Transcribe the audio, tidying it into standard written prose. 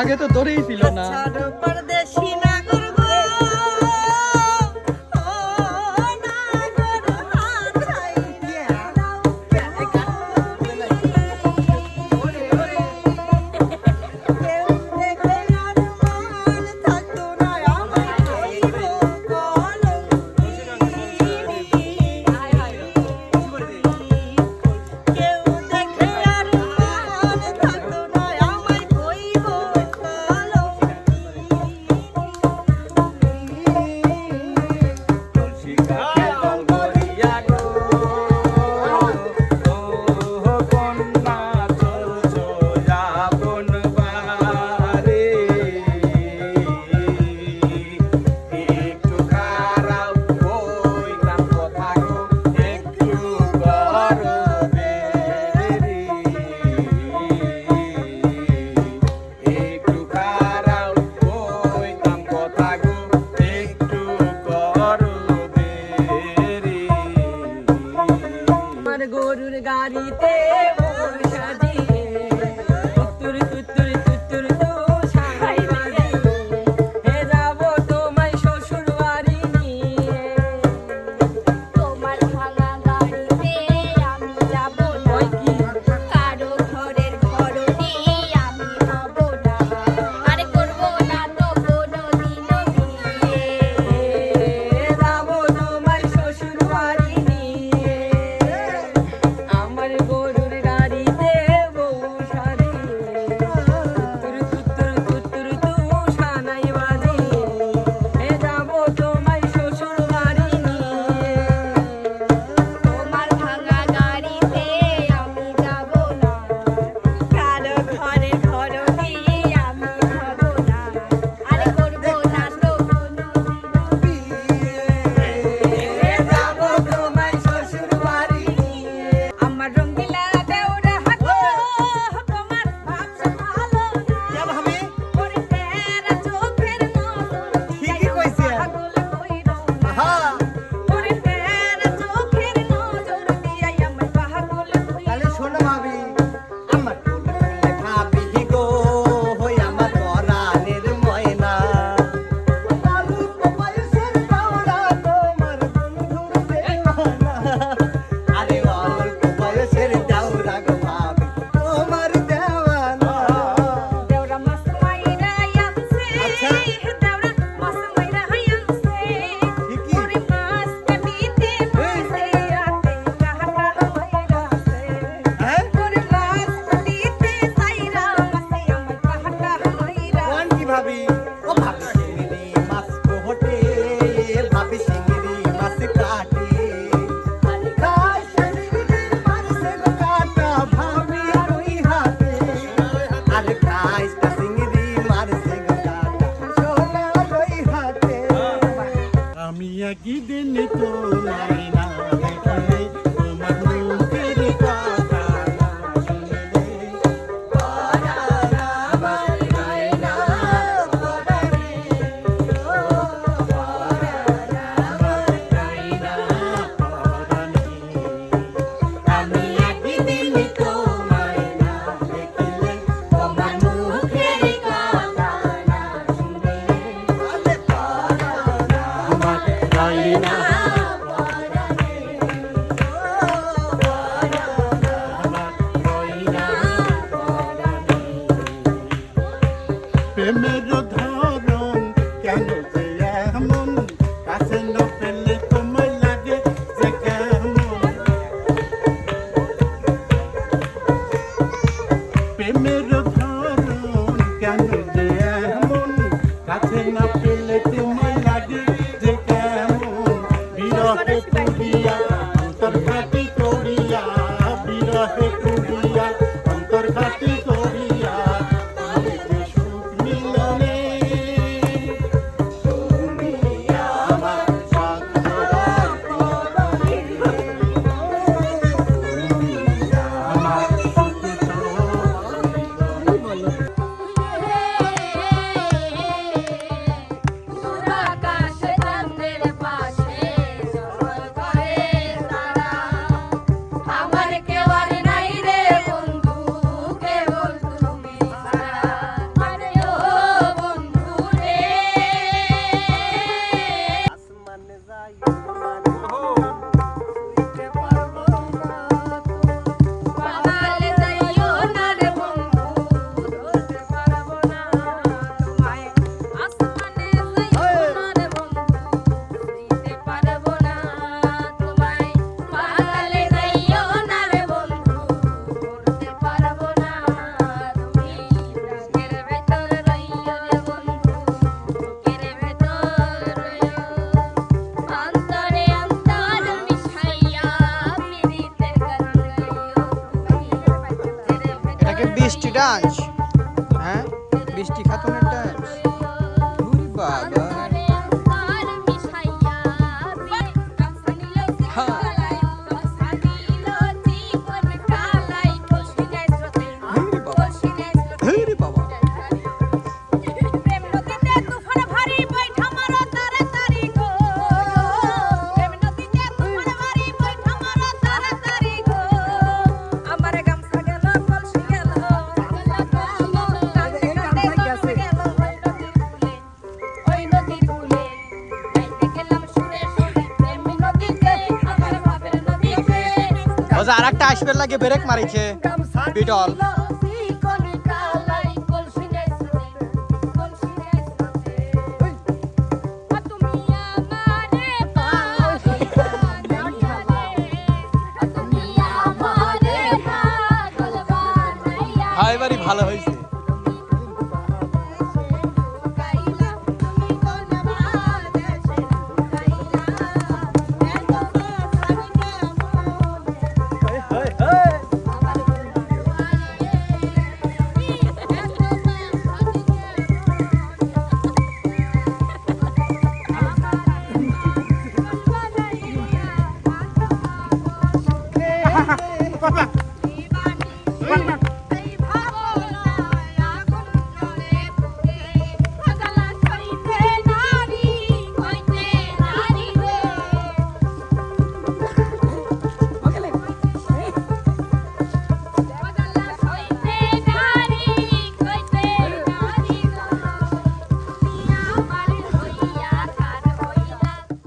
আগে তো ধরেই ছিল না। গরুর গাড়িতে সাজিয়ে তুত্তুর তুত্তুর তুত্তুর তো সারাই বাজিয়ে যাবো তোমায় শ্বশুর বাড়ি নিয়ে। তোমার ভাঙা গাড়িতে আমি যাব না, কারো ঘরের ঘরনি আমি হব না, আরে করব না তো কোনোদিনও বিয়ে। যাবো তোমায় শ্বশুর বাড়ি নিয়ে, আমার গরুর গাড়িতে বউ সাজিয়ে তুত্তুর তুত্তুর তুত্তুর তু সানাই বাজিয়ে যাবো তোমায় শ্বশুর বাড়ি নিয়ে। তোমার ভাঙা গাড়িতে আমি যাব না, কারো ঘরের ঘরনি আমি হব না, আরে করব না তো কোনোদিনও বিয়ে। যাবো তোমায় শ্বশুর বাড়ি নিয়ে। আমার রঙ্গিলা দেওরা হাগো তোমার ভাবছে ভালো না, ওরে তেরা চোখের নজর ঠিকই কইছে। পাগল কইরো না, ওরে তেরা চোখের নজর দিয়াই আমার পাগল তাহলে কইরো শোনো ভাবি, আমার ফুলে ভাবি গো হই আমার পরাণের ময়না। অল্প বয়সের দাওরা তোমার বন্ধুর দেওয়ানা। আরে অল্প বয়সের দাওরা গো ভাবি তোমার দেওয়ানা। দেওরা মাস মাইরা আনছে, আচ্ছা। দেওরা মাস মাইরা আনছে, ঠিকই। ওরে মাছ কাটিতে মাছে আতে কাটা হইরাছে, হ্যাঁ? ওরে মাছ কাটিতে সাইরা মাছে আমার কাটা হইরা। কোন কি ভাবি? ও ভাবি চিংড়ি মাছ কোহটে, ভাবি চিংড়ি মাছ কাটে। আরে খাই চিংড়ি মাছে গো কাটা ভাবি রই হাতে। আরে খাই চিংড়ি মাছে গো কাটা সোনা রই হাতে। আমি একদিন তোমায় না দেখলে, তোমার মুখের কথা না শুনলে, পরাণ আমার হয় না পরাণে, ও পরাণ আমার হয় না পরাণে। আমি একদিন তোমায় না দেখলে, তোমার মুখের কথা না শুনলে, পরাণ আমার হয় না পরাণে। আচ্ছা আর একটা আসবে লাগে ব্রেক মারিছে বিটল হ্যাঁ এবারই ভালো হয়েছে